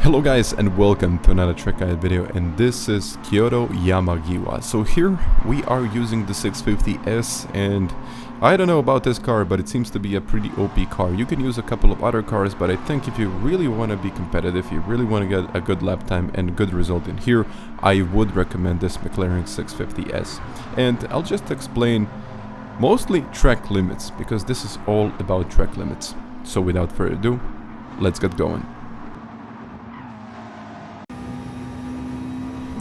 Hello guys and welcome to another track guide video, and this is Kyoto Yamagiwa. So here we are using the 650S, and I don't know about this car, but it seems to be a pretty OP car. You can use a couple of other cars, but I think if you really want to be competitive, you really want to get a good lap time and a good result in here, I would recommend this McLaren 650S. And I'll just explain mostly track limits, because this is all about track limits. So without further ado, let's get going.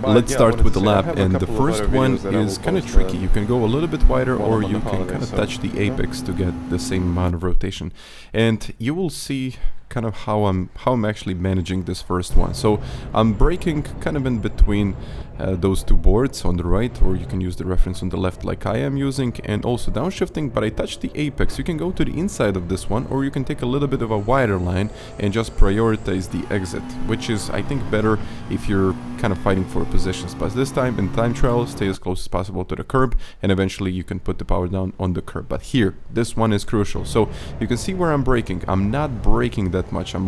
Let's start with the lap, and the first one is kind of tricky. You can go a little bit wider, or you can kind of touch the apex to get the same amount of rotation. And you will see kind of how I'm actually managing this first one. So I'm braking kind of in between those two boards on the right, or you can use the reference on the left like I am using, and also downshifting, but I touch the apex. You can go to the inside of this one, or you can take a little bit of a wider line and just prioritize the exit, which is, I think, better if you're kind of fighting for positions. But this time in time trial, stay as close as possible to the curb, and eventually you can put the power down on the curb. But here, this one is crucial. So you can see where I'm braking. I'm not braking that much. I'm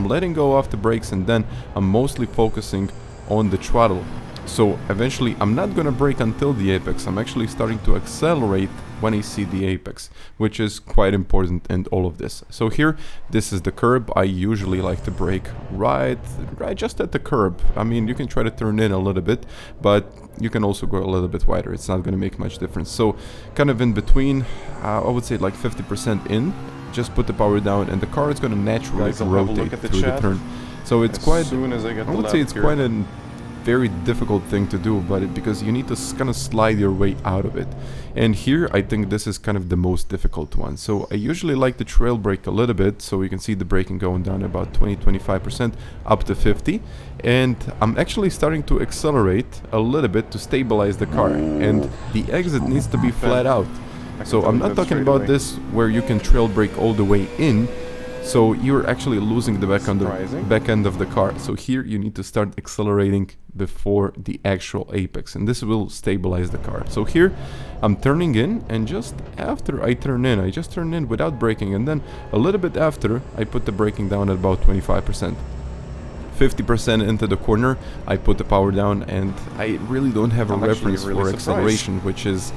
letting go off the brakes, and then I'm mostly focusing on the throttle. So eventually I'm not gonna brake until the apex. I'm actually starting to accelerate when I see the apex, which is quite important in all of this. So here, this is the curb. I usually like to brake right just at the curb. I mean, you can try to turn in a little bit, but you can also go a little bit wider. It's not gonna make much difference. So kind of in between, I would say like 50% in, just put the power down, and the car is gonna naturally rotate through the turn. So it's quite, I would say it's quite a very difficult thing to do, but because you need to kind of slide your way out of it. And here I think this is kind of the most difficult one. So I usually like to trail brake a little bit, so you can see the braking going down about 20-25% up to 50, and I'm actually starting to accelerate a little bit to stabilize the car, and the exit needs to be flat out. So I'm not talking about this where you can trail brake all the way in, so you're actually losing the back end of the car. So here you need to start accelerating before the actual apex, and this will stabilize the car. So here I'm turning in, and just after I turn in, I just turn in without braking, and then a little bit after I put the braking down at about 25%. 50% into the corner, I put the power down, and I really don't have a reference for acceleration, which is,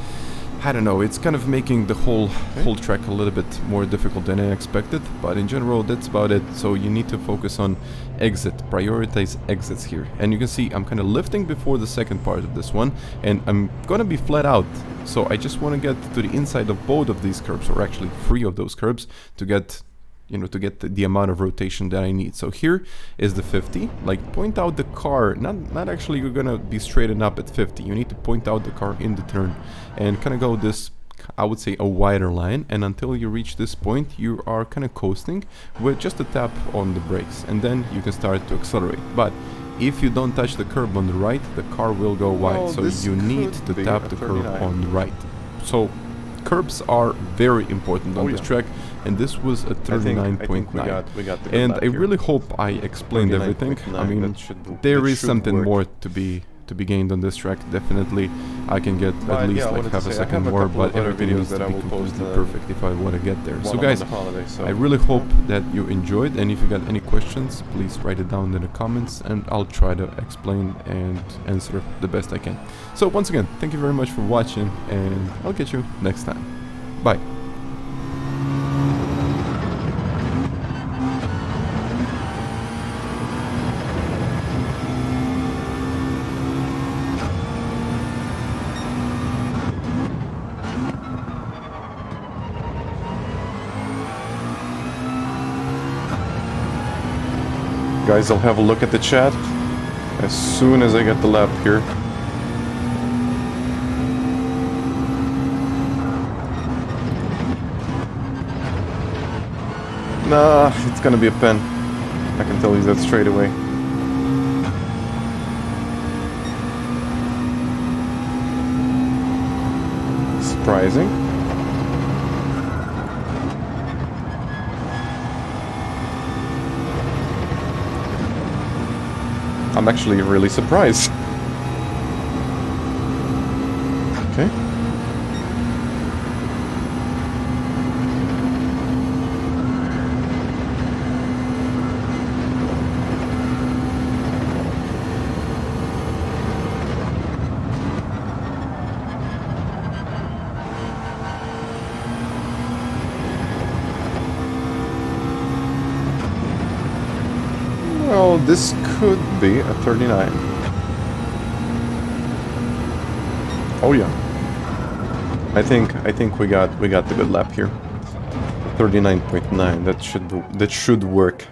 I don't know, it's kind of making the whole track a little bit more difficult than I expected, but in general that's about it. So you need to focus on exit, prioritize exits here. And you can see I'm kind of lifting before the second part of this one, and I'm gonna be flat out. So I just want to get to the inside of both of these curbs, or actually 3 of those curbs, to get, you know, to get the amount of rotation that I need. So here is the 50, like point out the car, not actually you're gonna be straightened up at 50, you need to point out the car in the turn and kind of go this, I would say, a wider line, and until you reach this point you are kind of coasting with just a tap on the brakes, and then you can start to accelerate. But if you don't touch the curb on the right, the car will go wide, so you need to tap the curb on the right. So curbs are very important on this track, and this was a 39.9, and I really hope I explained everything. I mean, there is something more to be gained on this track. Definitely I can get at least like half a second more, but everything needs to be completely perfect if I want to get there. So guys, I really hope that you enjoyed, and if you got any questions, please write it down in the comments, and I'll try to explain and answer the best I can. So once again, thank you very much for watching, and I'll catch you next time. Bye. Guys, I'll have a look at the chat as soon as I get the lap here. Nah, it's gonna be a pen. I can tell you that straight away. Surprising. I'm actually really surprised. Okay. Well, this could be a 39. Oh yeah. I think we got the good lap here. 39.9. That should work.